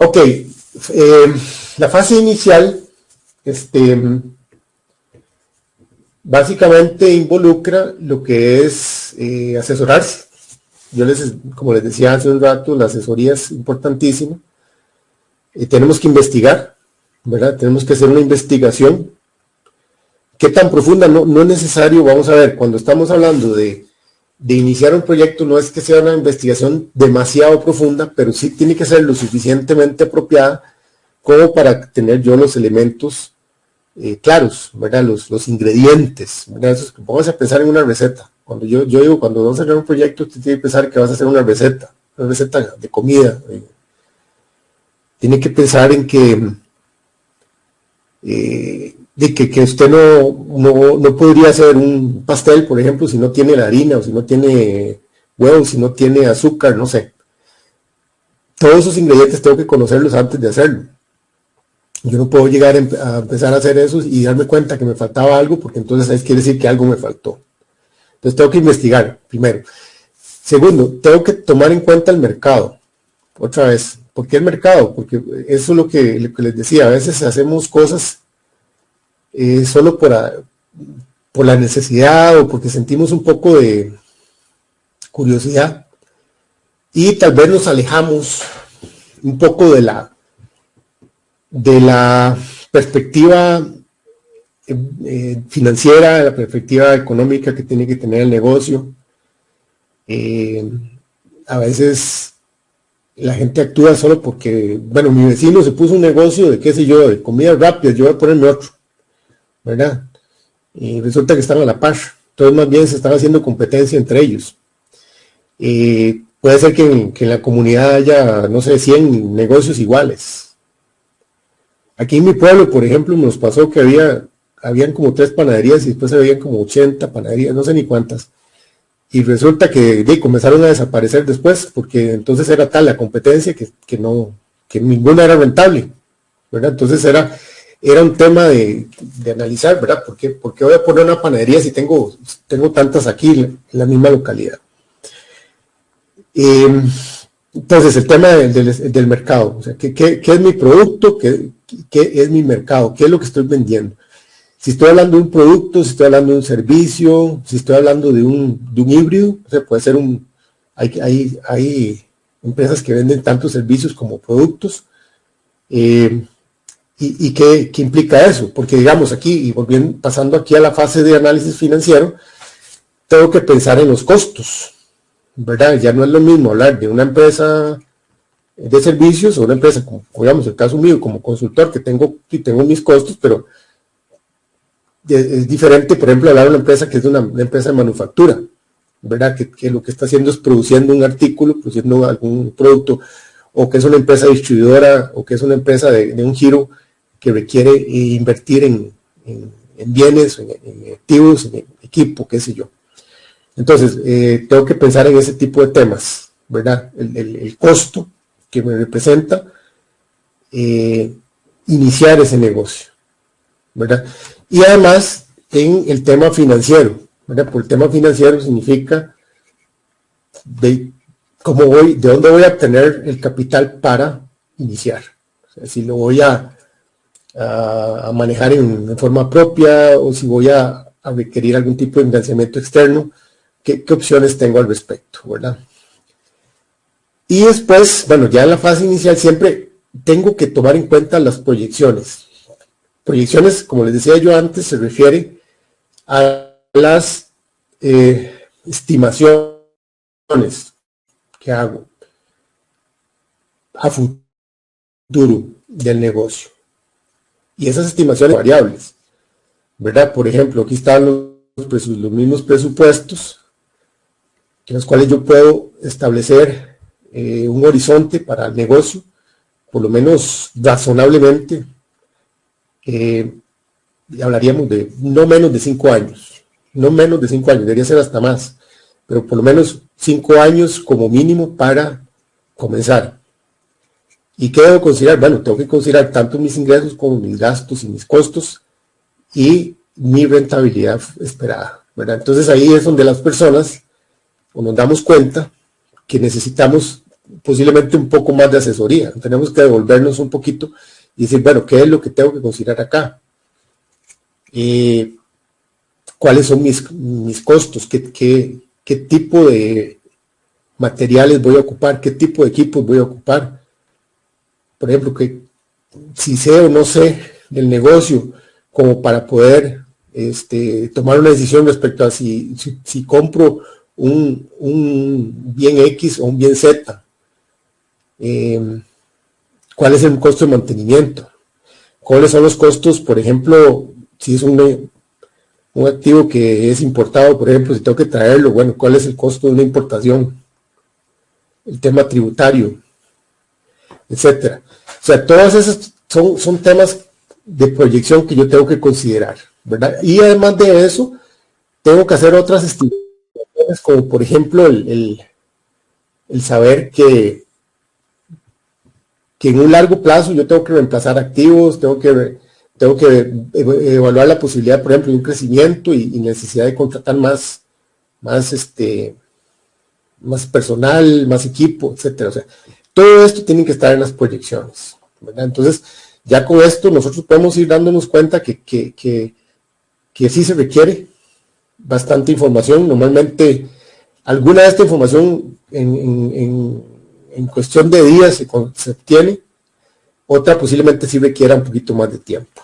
Ok, la fase inicial, básicamente involucra lo que es asesorarse. Como les decía hace un rato, la asesoría es importantísima. Tenemos que investigar, ¿verdad? Tenemos que hacer una investigación. ¿Qué tan profunda? No es necesario, vamos a ver, cuando estamos hablando de iniciar un proyecto, no es que sea una investigación demasiado profunda, pero sí tiene que ser lo suficientemente apropiada como para tener yo los elementos claros, ¿verdad? Los ingredientes, ¿verdad? Vamos a pensar en una receta. Cuando yo digo, cuando vamos a hacer un proyecto, usted tiene que pensar que vas a hacer una receta de comida. Tiene que pensar en que usted no podría hacer un pastel, por ejemplo, si no tiene la harina, o si no tiene huevos, si no tiene azúcar, no sé. Todos esos ingredientes tengo que conocerlos antes de hacerlo. Yo no puedo llegar a empezar a hacer eso y darme cuenta que me faltaba algo, porque entonces ahí quiere decir que algo me faltó. Entonces tengo que investigar, primero. Segundo, tengo que tomar en cuenta el mercado. Otra vez, ¿por qué el mercado? Porque eso es lo que les decía, a veces hacemos cosas solo por la necesidad o porque sentimos un poco de curiosidad y tal vez nos alejamos un poco de la perspectiva financiera, de la perspectiva económica que tiene que tener el negocio. A veces la gente actúa solo porque, bueno, mi vecino se puso un negocio de qué sé yo, de comida rápida, yo voy a ponerme otro, ¿verdad? Y resulta que están a la par, entonces más bien se están haciendo competencia entre ellos. Puede ser que en la comunidad haya, no sé, 100 negocios iguales. Aquí en mi pueblo, por ejemplo, nos pasó que habían como 3 panaderías y después habían como 80 panaderías, no sé ni cuántas. Y resulta que comenzaron a desaparecer después, porque entonces era tal la competencia que ninguna era rentable, ¿verdad? Entonces era un tema de analizar, ¿verdad? ¿Por qué voy a poner una panadería si tengo tantas aquí en la misma localidad? Entonces, el tema del mercado, o sea, ¿qué es mi producto? ¿Qué es mi mercado? ¿Qué es lo que estoy vendiendo? Si estoy hablando de un producto, si estoy hablando de un servicio, si estoy hablando de un híbrido, o sea, puede ser hay empresas que venden tanto servicios como productos. ¿Y qué implica eso? Porque digamos aquí, y pasando aquí a la fase de análisis financiero, tengo que pensar en los costos, ¿verdad? Ya no es lo mismo hablar de una empresa de servicios o una empresa, como digamos el caso mío, como consultor, que tengo mis costos, pero es diferente, por ejemplo, hablar de una empresa que es una empresa de manufactura, ¿verdad? Que lo que está haciendo es produciendo un artículo, produciendo algún producto, o que es una empresa distribuidora, o que es una empresa de un giro que requiere invertir en bienes, en activos, en equipo, qué sé yo. Entonces, tengo que pensar en ese tipo de temas, ¿verdad? El costo que me representa iniciar ese negocio, ¿verdad? Y además, en el tema financiero, ¿verdad? Por el tema financiero significa de dónde voy a obtener el capital para iniciar. O sea, si lo voy a manejar en forma propia o si voy a requerir algún tipo de financiamiento externo, ¿qué opciones tengo al respecto, ¿verdad? Y después, bueno, ya en la fase inicial siempre tengo que tomar en cuenta las proyecciones. Proyecciones, como les decía yo antes, se refiere a las estimaciones que hago a futuro del negocio. Y esas estimaciones variables, ¿verdad? Por ejemplo, aquí están los mismos presupuestos, en los cuales yo puedo establecer un horizonte para el negocio, por lo menos razonablemente, hablaríamos de no menos de 5 años, debería ser hasta más, pero por lo menos 5 años como mínimo para comenzar. ¿Y qué debo considerar? Bueno, tengo que considerar tanto mis ingresos como mis gastos y mis costos y mi rentabilidad esperada, ¿verdad? Entonces ahí es donde las personas nos damos cuenta que necesitamos posiblemente un poco más de asesoría. Tenemos que devolvernos un poquito y decir, bueno, ¿qué es lo que tengo que considerar acá? ¿Cuáles son mis costos? ¿Qué tipo de materiales voy a ocupar? ¿Qué tipo de equipos voy a ocupar? Por ejemplo, que si sé o no sé del negocio, como para poder tomar una decisión respecto a si compro un bien X o un bien Z. ¿Cuál es el costo de mantenimiento? ¿Cuáles son los costos, por ejemplo, si es un activo que es importado, por ejemplo, si tengo que traerlo, bueno, ¿cuál es el costo de una importación? El tema tributario, etcétera. O sea, todos esos son temas de proyección que yo tengo que considerar, ¿verdad? Y además de eso, tengo que hacer otras estimaciones, como por ejemplo el saber que en un largo plazo yo tengo que reemplazar activos, tengo que evaluar la posibilidad, por ejemplo, de un crecimiento y necesidad de contratar más personal, más equipo, etcétera. O sea, todo esto tiene que estar en las proyecciones, ¿verdad? Entonces, ya con esto nosotros podemos ir dándonos cuenta que sí se requiere bastante información. Normalmente, alguna de esta información en cuestión de días se obtiene, otra posiblemente sí requiera un poquito más de tiempo.